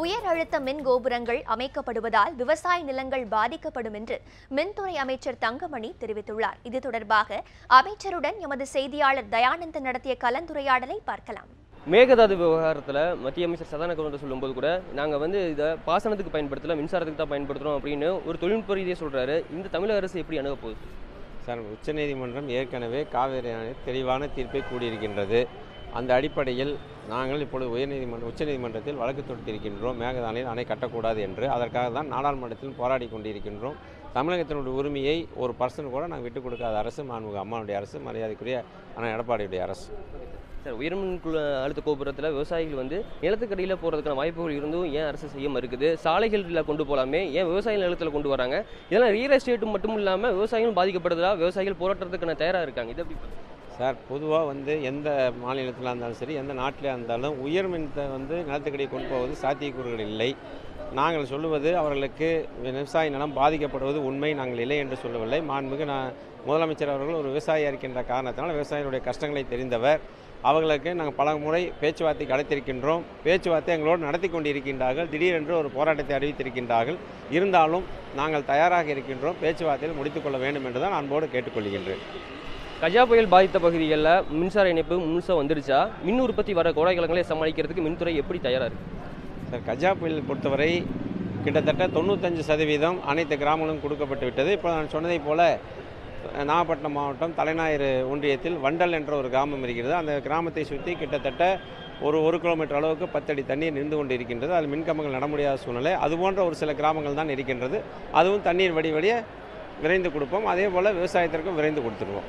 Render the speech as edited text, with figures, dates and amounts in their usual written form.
உயர் அழுத்த மின் கோபுரங்கள் அமைக்கப்படுவதால் விவசாய நிலங்கள் பாதிக்கப்படும் என்று மின்துறை அமைச்சர் தங்கமணி தெரிவித்துள்ளார். இது தொடர்பாக அமைச்சருடன் எமது செய்தியாளர் தயானந்தன் நடத்திய கலந்துரையாடலை பார்க்கலாம். மேகதாது விவகாரத்தில் மத்திய அமைச்சர் சதானந்த கவுண்டர் சொல்லும்போது கூட நாங்கள் இதை பாசனத்துக்கு பயன்படுத்தல, மின்சாரத்துக்கு தான் பயன்படுத்துகிறோம் அப்படின்னு ஒரு தொழில்நுட்ப ரீதியாக சொல்கிறாரு. இந்த தமிழக அரசு எப்படி அணுக போகுது? சார், உச்சநீதிமன்றம் ஏற்கனவே காவிரி ஆணையம் தெளிவான தீர்ப்பை கூடியிருக்கின்றது. அந்த அடிப்படையில் நாங்கள் இப்பொழுது உச்சநீதிமன்றத்தில் வழக்கு தொடுத்திருக்கின்றோம். மேகதானில் அணை கட்டக்கூடாது என்று. அதற்காக தான் நாடாளுமன்றத்தில் போராடி கொண்டிருக்கின்றோம். தமிழகத்தினுடைய உரிமையை ஒரு பர்சன்ட் கூட நாங்கள் விட்டுக் கொடுக்காத அரசு மாண்புமிகு அம்மாவுடைய அரசு, மரியாதைக்குரிய அண்ணா எடப்பாடியுடைய அரசு. சார், உயர்மின் அழுத்த கோபுரத்தில் விவசாயிகள் நிலத்துக்கடியில் போகிறதுக்கான வாய்ப்புகள் இருந்தும் ஏன் அரசு செய்ய மறுக்குது? சாலைகளில் கொண்டு போகலாமே, ஏன் விவசாய நிலத்தில் கொண்டு வராங்க? இதெல்லாம் ரியல் எஸ்டேட் மட்டும் இல்லாமல் விவசாயிகளும் பாதிக்கப்படுதா? விவசாயிகள் போராட்டத்துக்கான தயாராக இருக்காங்க. இது எப்படி சார், பொதுவாக எந்த மாநிலத்தில் இருந்தாலும் சரி, எந்த நாட்டிலே இருந்தாலும் உயர்மின்த்தை நிலத்துக்கடியை கொண்டு போவது சாத்தியக்கூறுகள் இல்லை. நாங்கள் சொல்லுவது அவர்களுக்கு விவசாய நிலம் பாதிக்கப்படுவது உண்மை, நாங்கள் இல்லை என்று சொல்லவில்லை. மாண்புமிகு முதலமைச்சர் அவர்கள் ஒரு விவசாயியாக இருக்கின்ற காரணத்தினால் விவசாயிகளுடைய கஷ்டங்களை தெரிந்தவர். அவர்களுக்கு நாங்கள் பல முறை பேச்சுவார்த்தைக்கு அழைத்திருக்கின்றோம். பேச்சுவார்த்தை எங்களோடு நடத்தி கொண்டிருக்கின்றார்கள். திடீரென்று ஒரு போராட்டத்தை அறிவித்திருக்கின்றார்கள். இருந்தாலும் நாங்கள் தயாராக இருக்கின்றோம். பேச்சுவார்த்தையில் முடித்துக்கொள்ள வேண்டும் என்று தான் அன்போடு கேட்டுக்கொள்கின்றேன். கஜா புயல் பாதித்த பகுதிகளில் மின்சார இணைப்பு முழுசாக வந்துடுச்சா? மின் உற்பத்தி வர கோடைக்காலங்களை சமாளிக்கிறதுக்கு மின்துறை எப்படி தயாராக இருக்குது? சார், கஜா புயல் பொறுத்தவரை கிட்டத்தட்ட 95% அனைத்து கிராமங்களும் கொடுக்கப்பட்டு விட்டது. இப்போ நான் சொன்னதைப் போல நாகப்பட்டினம் மாவட்டம் தலைஞாயிறு ஒன்றியத்தில் வண்டல் என்ற ஒரு கிராமம் இருக்கிறது. அந்த கிராமத்தை சுற்றி கிட்டத்தட்ட ஒரு கிலோமீட்டர் அளவுக்கு 10 அடி தண்ணீர் நின்று கொண்டு இருக்கின்றது. அதில் மின்கம்பங்கள் நட முடியாத சூழ்நிலை. அதுபோன்ற ஒரு சில கிராமங்கள் தான் இருக்கின்றது. அதுவும் தண்ணீர் வடிய விரைந்து கொடுப்போம். அதே போல் விவசாயத்திற்கும் விரைந்து கொடுத்துருவோம்.